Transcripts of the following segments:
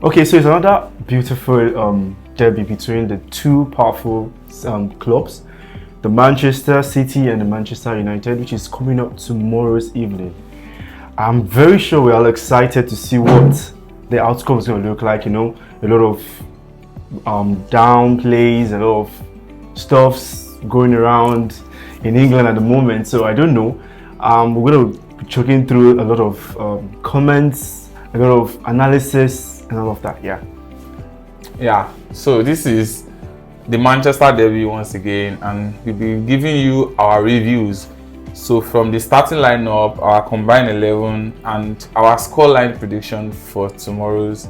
Okay, so it's another beautiful derby between the two powerful clubs, the Manchester City and the Manchester United, which is coming up tomorrow's evening. I'm very sure we're all excited to see what the outcome is going to look like. You know, a lot of down plays, a lot of stuffs going around in England at the moment. So I don't know. We're going to be chugging through a lot of comments, a lot of analysis, and all of that. Yeah. So this is the Manchester derby once again, and we'll be giving you our reviews. So from the starting lineup, our combined 11, and our scoreline prediction for tomorrow's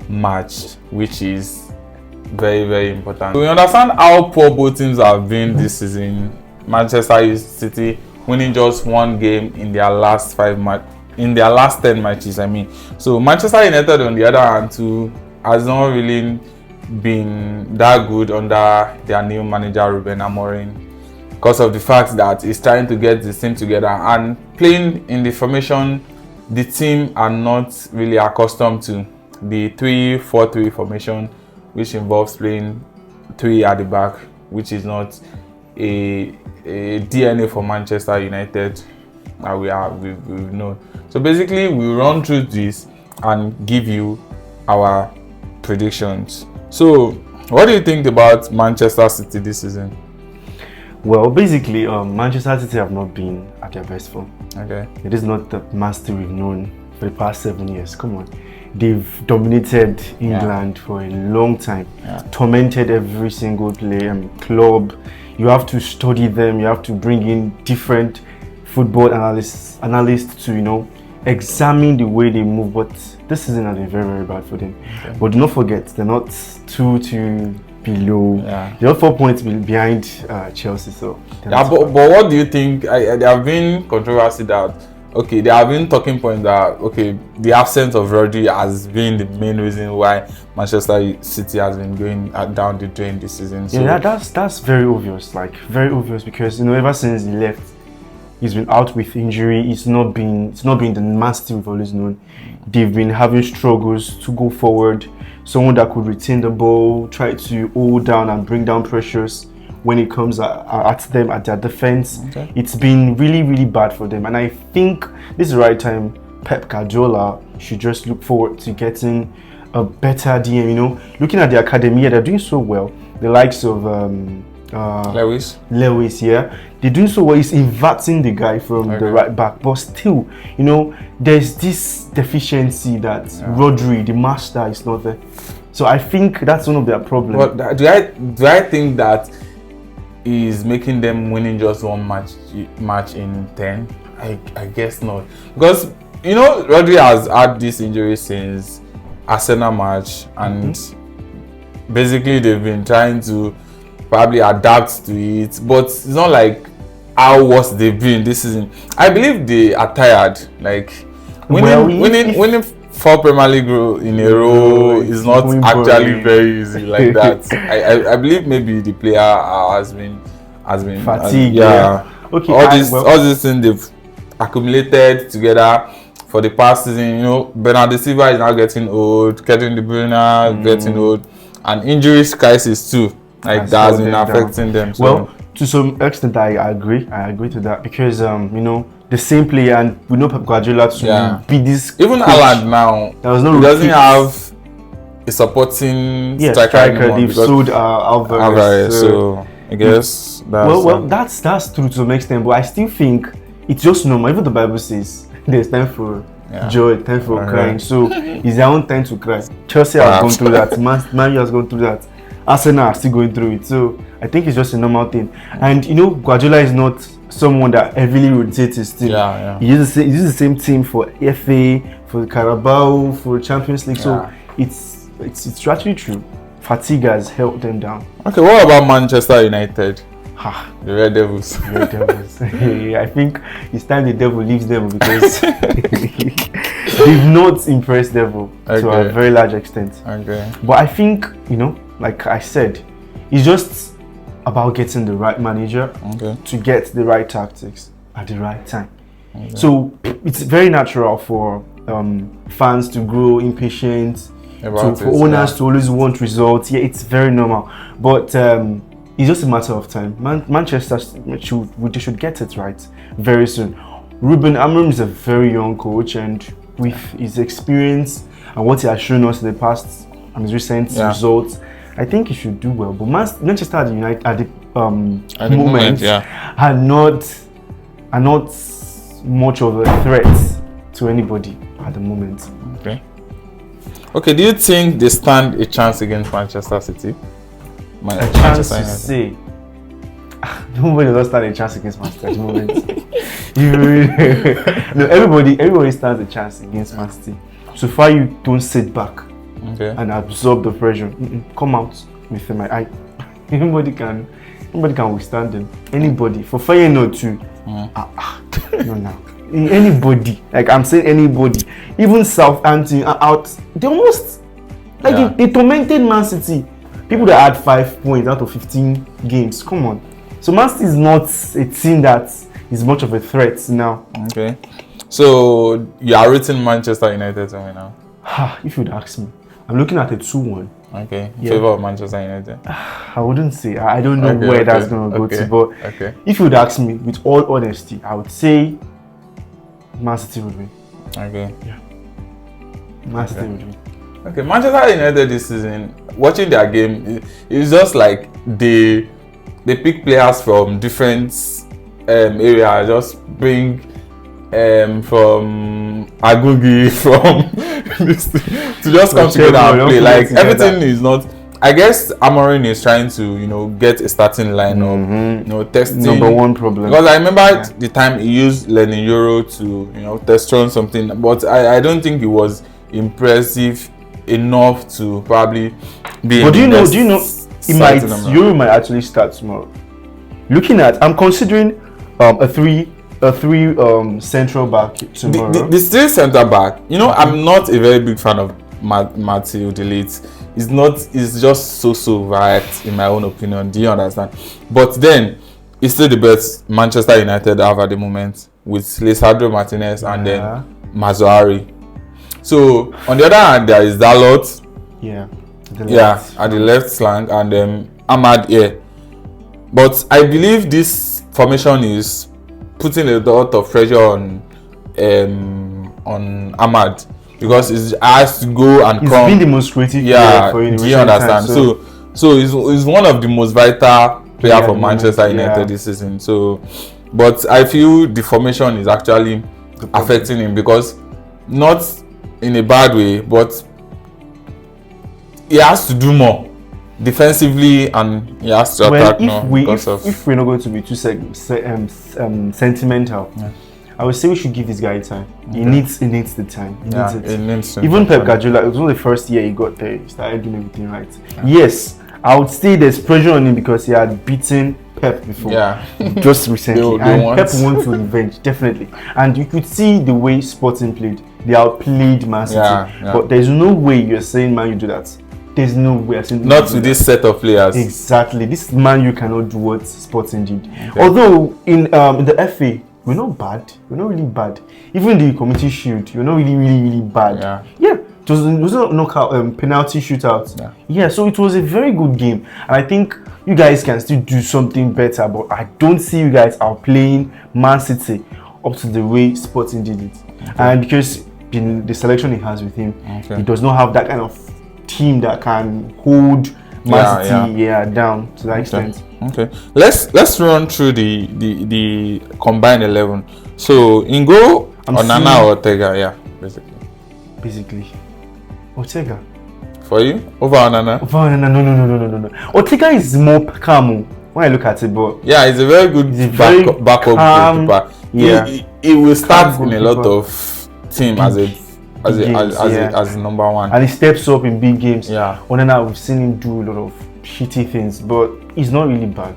match, which is very, very important. So we understand how poor both teams have been this season. Manchester City winning just one game in their last 10 matches. So Manchester United, on the other hand, too, has not really been that good under their new manager Ruben Amorim, because of the fact that he's trying to get the team together and playing in the formation the team are not really accustomed to, the 3-4-3 formation, which involves playing 3 at the back, which is not a DNA for Manchester United that we've known. So basically, we run through this and give you our predictions. So what do you think about Manchester City this season? Well, basically, Manchester City have not been at their best form. Okay. It is not the master we've known for the past 7 years. Come on. They've dominated England for a long time, tormented every single club. You have to study them. You have to bring in different football analysts to, you know, examine the way they move. But this season has been very, very bad for them. Okay. But do not forget, they're not too below. They're not 4 points behind Chelsea. So but what do you think? There have been controversy that there have been talking points that the absence of Rodri has been the main reason why Manchester City has been going down the drain this season. So that's very obvious. Like very obvious, because you know ever since he left, he's been out with injury. It's not been the master we've always known. They've been having struggles to go forward. Someone that could retain the ball, try to hold down and bring down pressures when it comes at them, at their defense. It's been really, really bad for them. And I think this is the right time Pep Guardiola should just look forward to getting a better DM. You know, looking at the academy, they're doing so well. The likes of Lewis, they're doing so well. He's inverting the guy from the right back, but still, you know, there's this deficiency that Rodri, the master, is not there. So I think that's one of their problems. But do I think that is making them winning just one match in 10? I guess not, because you know Rodri has had this injury since Arsenal match, and basically they've been trying to probably adapt to it, but it's not like how worse they've been this season. I believe they are tired. Like winning 4 Premier League in a row is not actually very easy like that. I believe maybe the player has been fatigued. All these things they've accumulated together for the past season. You know, Bernardo Silva is now getting old, Kevin De Bruyne getting old, and injuries crisis too. Like that has been affecting them. So. Well, to some extent, I agree to that, because you know, the same player, and we know Pep Guardiola to be this. Even Haaland now, he doesn't have a supporting striker. They've sold Alvarez. So I guess that's true to some extent, but I still think it's just normal. Even the Bible says there's time for joy, time for crying. So it's their own time to cry. Chelsea has gone through that. Man U has gone through that. Arsenal are still going through it, so I think it's just a normal thing. And you know, Guardiola is not someone that heavily rotates his team. He uses the same team for FA, for Carabao, for Champions League. So it's actually true. Fatigue has held them down. Okay, what about Manchester United? The Red Devils. I think it's time the devil leaves them, because they've not impressed Devil to a very large extent. But I think, you know, like I said, it's just about getting the right manager to get the right tactics at the right time. So it's very natural for fans to grow impatient, About for it, owners yeah. to always want results, yeah, it's very normal. But it's just a matter of time. Manchester they should get it right very soon. Ruben Amorim is a very young coach, and with his experience and what he has shown us in the past and his recent results, I think he should do well. But Manchester United at the moment yeah, are not much of a threat to anybody at the moment. Okay, do you think they stand a chance against Manchester City? A chance to say. Nobody does stand a chance against Manchester at the moment. No, everybody stands a chance against Man City. So far, you don't sit back and absorb the pressure. Come out with them. Anybody can withstand them. Anybody. For Feyenoord too. No. Anybody. Like I'm saying, anybody. Even Southampton are out. They almost they tormented Man City. People that had 5 points out of 15 games. Come on. So Man City is not a team that is much of a threat now. Okay. So you are rating Manchester United to win now? If you'd ask me, I'm looking at a 2-1. Okay. In favor of Manchester United. I wouldn't say. I don't know where that's going to go to. But if you'd ask me, with all honesty, I would say Man City would win. Okay. Yeah. Man City would win. Okay. Manchester United this season, watching their game, it's just like they pick players from different areas. Just bring from Agungi to just come together and play. Like everything is not. I guess Amorim is trying to get a starting lineup. Testing number one problem. Because I remember the time he used Lenny Euro to test on something, but I don't think it was impressive enough to probably be. But do you know? Euro might actually start tomorrow. Looking at, I'm considering a three central back tomorrow. The still centre back. I'm not a very big fan of Matteo De Ligt. It's just so right in my own opinion. Do you understand? But then it's still the best Manchester United have at the moment with Lisandro Martinez and then Mazuari. So on the other hand, there is Dalot. At the left flank, and Ahmad here. But I believe this formation is putting a lot of pressure on Ahmad because it has to go and he's come. Been the most creative player for do you understand? Time, so he's one of the most vital player for Manchester United this season. So, but I feel the formation is actually affecting him because not in a bad way, but he has to do more defensively and he has to attack more. If we're not going to be too sentimental, I would say we should give this guy time. Okay. He needs the time. He needs it. Even Pep Guardiola, it was only the first year he got there. He started doing everything right. Yes, I would say there's pressure on him because he had beaten Pep before. Just recently. Pep wants revenge, definitely. And you could see the way Sporting played. They outplayed Man City. But there's no way you're saying Man you do that. There's no way. Not with this set of players. Exactly. This Man you cannot do what Sporting did. Okay. Although in the FA, we're not bad. We're not really bad. Even the Community Shield, you're not really bad. Yeah. It was a knockout, penalty shootout. Yeah. So it was a very good game, and I think you guys can still do something better. But I don't see you guys outplaying Man City up to the way Sporting did it. Okay. And because in the selection he has with him, he does not have that kind of team that can hold Man City down to that extent. Okay, let's run through the combined 11. So Ingo, Onana, or Ortega, basically. Ortega. For you? Over Onana? Over Onana, no. Ortega is more calm when I look at it, but he's a very good backup goalkeeper. He will start in a lot of teams as number one. And he steps up in big games. Onana, we've seen him do a lot of shitty things, but he's not really bad.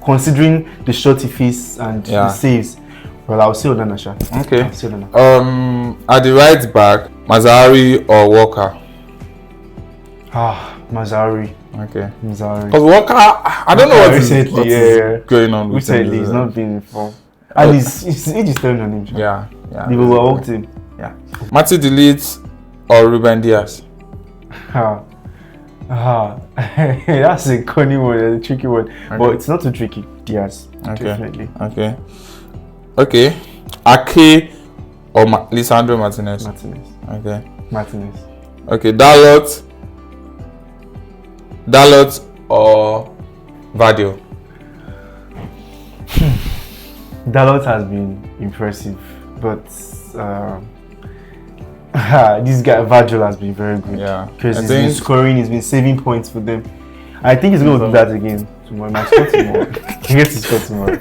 Considering the shot he faces and the saves. Well, I'll say Onana. Okay. At the right back, Mazuari or Walker? Mazuari. Okay. Mazuari. Because Walker, I don't know what is going on with him. Recently, he's not been informed. And his age is telling on him. Yeah. They overworked him. Matteo De Ligt or Ruben Dias? That's a funny one, a tricky one, but it's not too tricky. Diaz, definitely. Okay. Ake or Lisandro Martinez? Martinez. Okay. Martinez. Okay. Dalot or Vadio? Dalot has been impressive, but this guy Virgil has been very good. Yeah, because he's been scoring, he's been saving points for them. I think he's going to do that again tomorrow. He might score tomorrow. He gets to score tomorrow.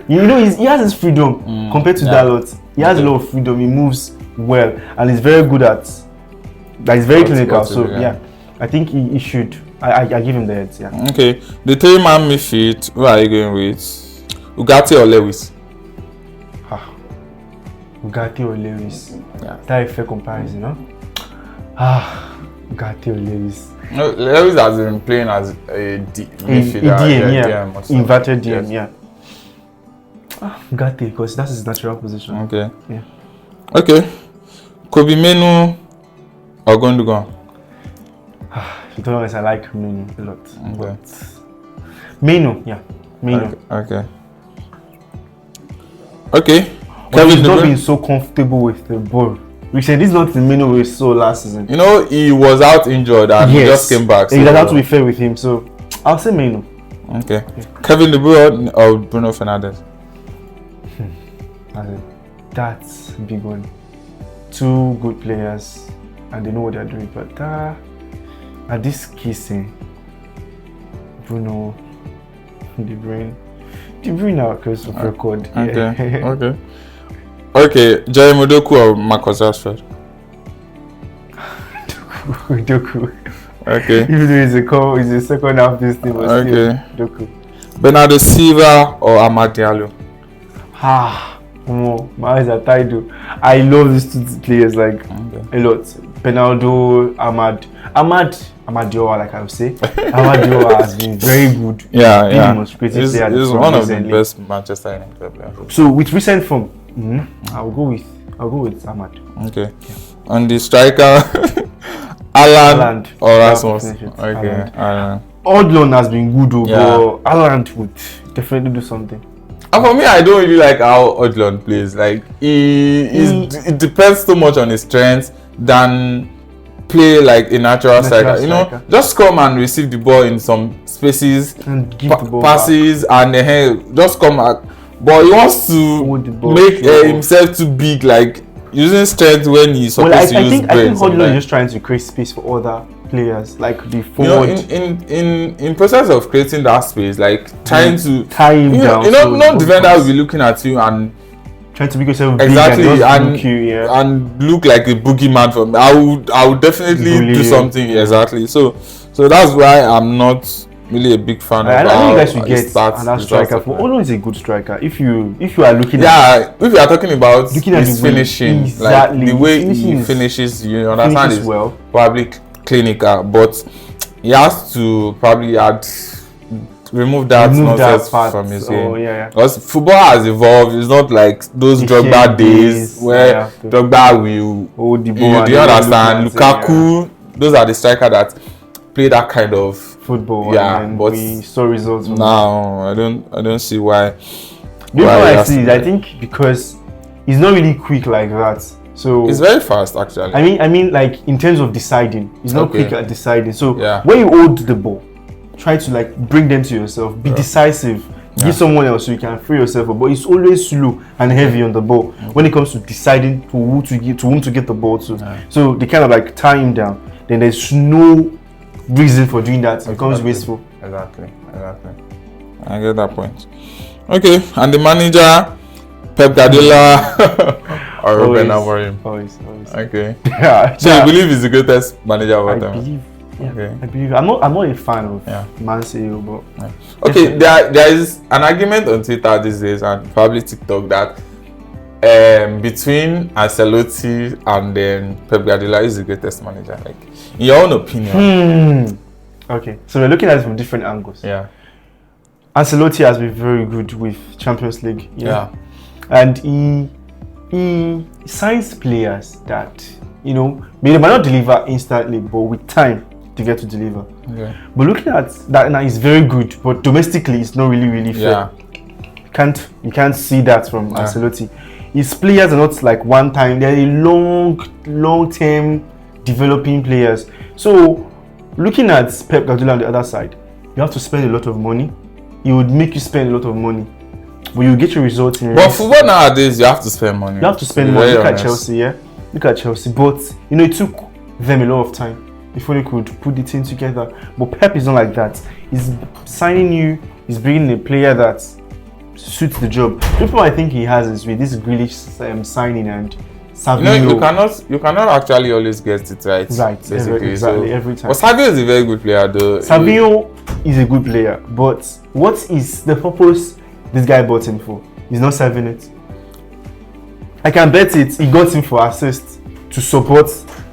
You know, he has his freedom compared to Dalot. He has a lot of freedom. He moves well, and he's very good at. He's very clinical. So yeah, I think he should. I give him the heads. Yeah. Okay, the 3-man midfield. Who are you going with? Ugarte or Lewis? Ugarte or Lewis? Yeah. That a fair comparison, no? Ugarte or Lewis? No, Lewis has been playing as a midfielder. DM. Inverted DM, yeah. Ugarte, because that's his natural position. Okay. Yeah. Okay. Kobe Menu or Gundogan? To be honest, I like Menu a lot. Okay. Menu, yeah. Menu. Okay. Kevin De Bruyne not been so comfortable with the ball. We said this is not the Menu we saw last season. You know, he was out injured and he just came back. So it has to be fair with him, so I'll say Menu. Okay. Yeah. Kevin De Bruyne or Bruno Fernandes? That's a big one. Two good players and they know what they're doing, but at this kissing, Bruno, De Bruyne now because of record. Okay. Okay, Jeremy Doku or Marcus Rashford? Doku. Okay. Even though it's a second half this thing, but still Doku. Bernardo Silva or Amad Diallo? My eyes are tied. I love these two players a lot. Bernardo, Amad Diallo, like I would say. Amad Diallo has been very good. Yeah. He's one of the best Manchester United players. So with recent form, I'll go with Amad. Okay. Yeah. On the striker, Haaland or Rasmus. Okay. Odlon has been good, but Haaland would definitely do something. And for me, I don't really like how Odlon plays. Like it depends so much on his strengths than play like a natural striker. You know, just come and receive the ball in some spaces and give the ball passes back. And just come back. But he wants to make himself too big, like using strength when he's supposed to use brains. I think Odlon is just trying to create space for other players, like the forward. In process of creating that space, like trying to tie him down. No defender will be looking at you and trying to make yourself big and look like a boogeyman for me. I would definitely do something exactly. So that's why I'm not really a big fan of I think you guys should get another striker. Odlon is a good striker. If you are looking at if you are talking about his finishing, exactly. Like the way he finishes, you understand is probably clinical, but he has to probably remove that nonsense from his game. Because football has evolved. It's not like those Drogba days where Drogba will hold the ball. Do you understand? Lukaku, those are the strikers that play that kind of football. But we saw results. Now I don't see why. I see it, I think because he's not really quick like that. So it's very fast, actually. I mean, like in terms of deciding, he's not quick at deciding. So when you hold the ball, try to like bring them to yourself. Be decisive. Give someone else so you can free yourself up. But it's always slow and heavy on the ball when it comes to deciding to whom to get the ball to. So they kind of like tie him down. Then there's no reason for doing that. It becomes wasteful. Exactly. I get that point. Okay, and the manager, Pep Guardiola. Or Ruben Amorim. Always. Okay. So you believe he's the greatest manager of all time? I believe. I'm not a fan of Man City, but okay. There is an argument on Twitter these days and probably TikTok that between Ancelotti and then Pep Guardiola is the greatest manager. Like in your own opinion. Okay, so we're looking at it from different angles. Ancelotti has been very good with Champions League. And he signs players that maybe they might not deliver instantly, but with time they get to deliver. Okay. But looking at that now, it's very good, but domestically it's not really fair. You can't see that from Ancelotti. His players are not like one time; they're long-term developing players. So, looking at Pep Guardiola on the other side, you have to spend a lot of money. He would make you spend a lot of money, but you get your results in. But football nowadays, you have to spend money. You have to spend money. Look at Chelsea, yeah. Look at Chelsea, but it took them a lot of time before they could put the team together. But Pep is not like that. He's signing you. He's bringing a player that suits the job. The problem I think he has is with this Grealish signing and Savio. You cannot actually always get it right. Right, basically. Every time. But Savio is a very good player, though. Savio is a good player, but what is the purpose this guy bought him for? He's not serving it. I can bet it. He got him for assists to support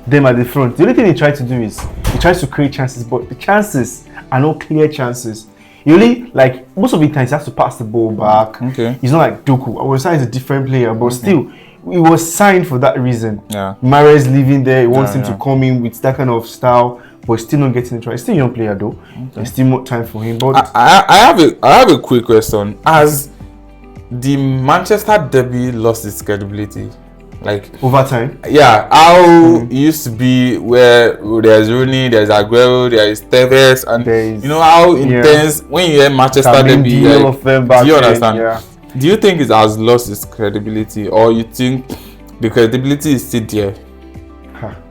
them at the front. The only thing he tried to do is he tries to create chances, but the chances are not clear chances. He only, most of the times he has to pass the ball back. Okay. He's not like Doku. Owen is a different player, but still, he was signed for that reason. Yeah. Mahrez living there, he wants him to come in with that kind of style, but still not getting it right. He's still a young player though. There's still more time for him. But I have a quick question. Has the Manchester derby lost its credibility? Over time? Yeah, how it used to be where there's Rooney, there's Aguero, there's Tevez, and how intense when you hear Manchester derby. Do you understand? Yeah. Do you think it has lost its credibility, or you think the credibility is still there?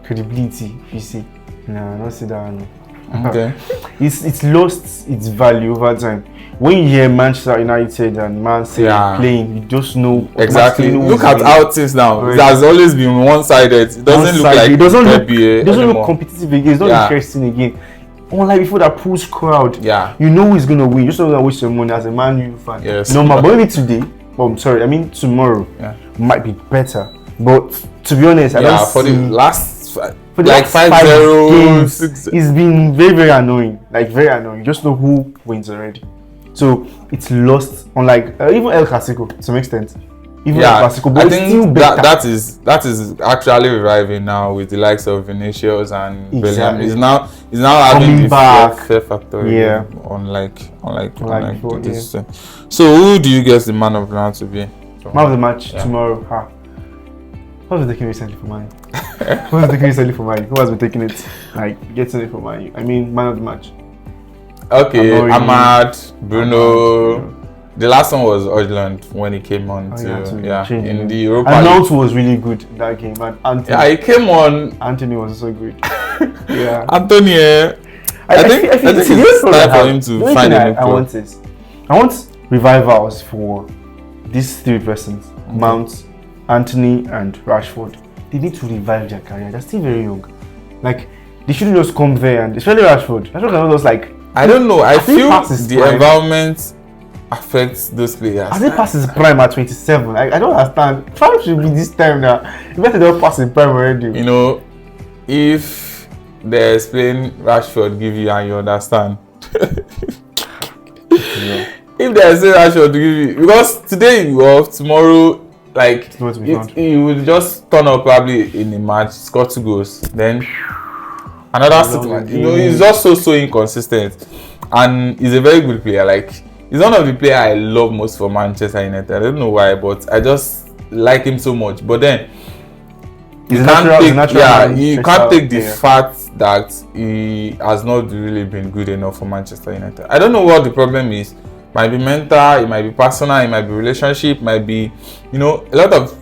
Credibility, you see? No, not see that. No. Okay. It's lost its value over time. When you hear Manchester United and Man City playing, you just know exactly. Look at how things now. It has always been one-sided. It doesn't look like it doesn't look competitive again. It's not interesting again. Unlike before, that push crowd. Yeah. You know who's gonna win. You just don't waste your money as a Man U fan. Yes. But maybe today. Tomorrow might be better. But to be honest, I don't for see. the last. For the last 5 games, it's been very, very annoying. Very annoying. You just know who wins already. So it's lost. Unlike even El Clasico to some extent. El Clasico, but I think that is actually reviving now with the likes of Vinicius and Bellingham. He's now having the fair factor. Yeah. Unlike this. So who do you guess the man of the match to be? Man of the match tomorrow. Who was taking recently for mine? Who has been taking it? Getting it for mine. I mean, man of the match. Okay, Ahmad, Bruno. The last one was Højlund when he came on in the Europa League. Arnold was really good in that game. And Anthony, he came on. Anthony was so good. Yeah. Anthony, I think it's time for him to find a new club. I want revivals for these three persons: Mount, Anthony, and Rashford. They need to revive their career. They're still very young. They shouldn't just come there, and especially Rashford. Rashford cannot just I don't know. I feel the environment affects those players. As he passes prime at 27, I don't understand. Prime should be this time now. You better not pass in prime already. If they explain Rashford give you and you understand. If they say Rashford give you, because today you off, tomorrow he would just turn up probably in a match, score 2 goals, then another he's just so inconsistent, and he's a very good player. He's one of the players I love most for Manchester United. I don't know why, but I just like him so much. But then you can't take the fact that he has not really been good enough for Manchester United. I don't know what the problem is. Might be mental, it might be personal, it might be relationship, might be a lot of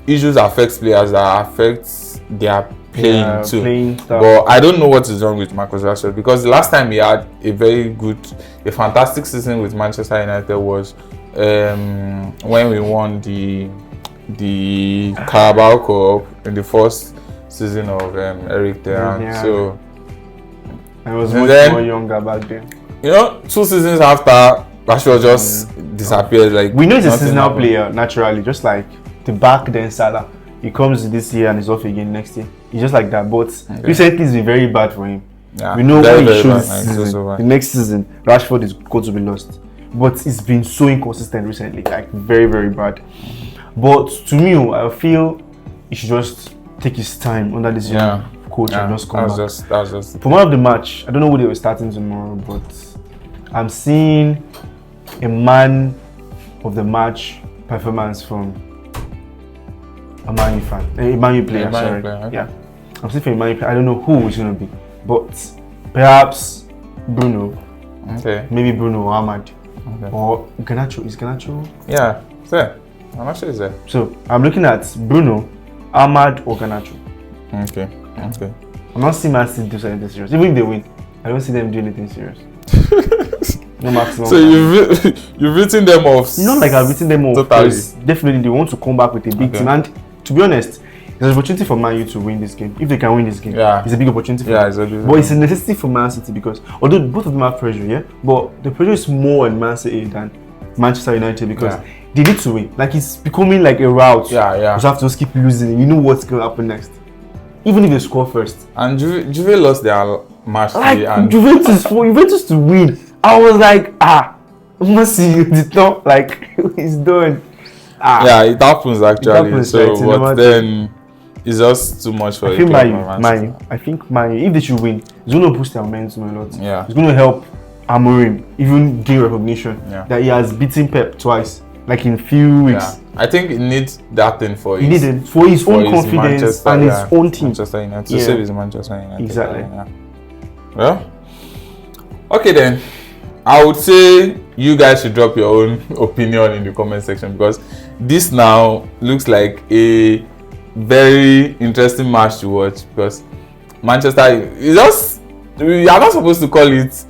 issues affects players that affects their playing too. But I don't know what is wrong with Marcus Rashford, because the last time he had a fantastic season with Manchester United was when we won the Carabao Cup in the first season of Eric Ten Hag. So I was much more younger back then. 2 seasons after, Rashford just disappeared. We know he's a seasonal player naturally, just like the back then Salah. He comes this year and he's off again next year. He's just like that. But recently it's been very bad for him. Yeah, we know when he shows the next season, Rashford is going to be lost. But it's been so inconsistent recently, very, very bad. But to me, I feel he should just take his time under this young coach and just come back. That's just For one of the match, I don't know who they were starting tomorrow, but I'm seeing a man of the match performance from a Man U fan, a Man U player. Sorry, okay. yeah, I'm seeing for a Man U player. I don't know who it's gonna be, but perhaps Bruno. Okay. Maybe Bruno or Ahmad. Okay. Or Garnacho. Is Garnacho? Yeah, it's there. I'm actually there. So I'm looking at Bruno, Ahmad or Garnacho. Okay. I'm not seeing Man City do anything serious. Even if they win, I don't see them do anything serious. No maximum. So you've written them off. Not like I've written them off. Totally. Because definitely they want to come back with a big team. And to be honest, there's an opportunity for Man U to win this game. If they can win this game, it's a big opportunity for them. It's a big But it's a necessity for Man City because although both of them have pressure, but the pressure is more on Man City than Manchester United because they need to win. Like it's becoming like a route. You have to just keep losing. You know what's going to happen next. Even if they score first. And Juve lost their match like today. And Juventus to win. I was like, Messi did not like he's done. It happens actually. It happens, so but then it's just too much for I think Man U, if they should win, it's going to boost their momentum a lot. Yeah. It's going to help Amorim even gain recognition that he has beaten Pep twice, like in few weeks. Yeah. I think he needs that thing for his own confidence and his own team. Manchester United to save his Manchester United. Exactly. Well, okay then. I would say you guys should drop your own opinion in the comment section because this now looks like a very interesting match to watch because Manchester we are not supposed to call it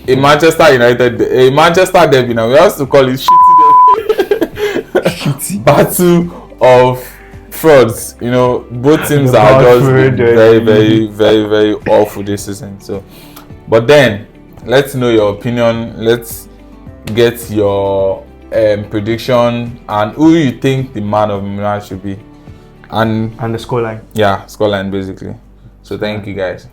a Manchester United, a Manchester derby now. We are supposed to call it shitty battle of frauds. You know, both teams are just very, very, very, very awful this season. So, but then let's know your opinion. Let's get your prediction and who you think the man of the match should be, and the scoreline. Yeah, scoreline basically. So thank you guys.